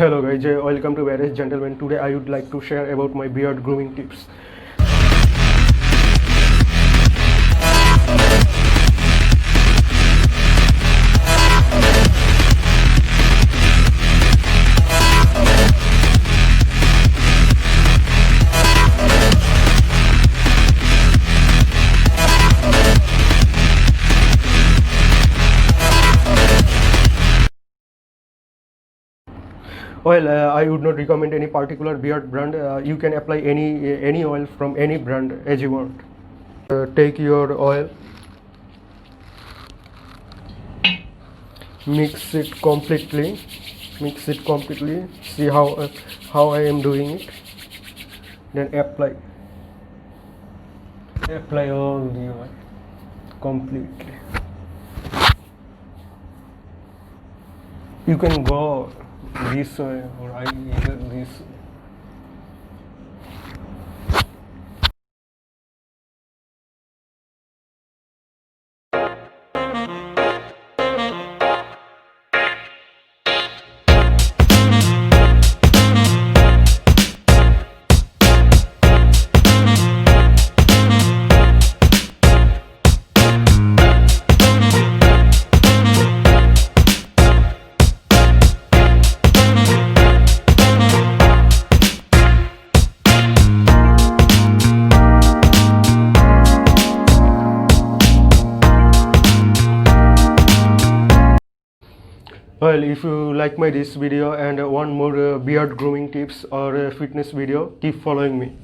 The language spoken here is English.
Hello guys, welcome to Various Gentlemen. Today I would like to share about my beard grooming tips. I would not recommend any particular beard brand. You can apply any oil from any brand as you want. Take your oil, mix it completely. See how I am doing it. Then apply all the oil completely. You can go this way or either this way. If you like this video and want more beard grooming tips or fitness video, keep following me.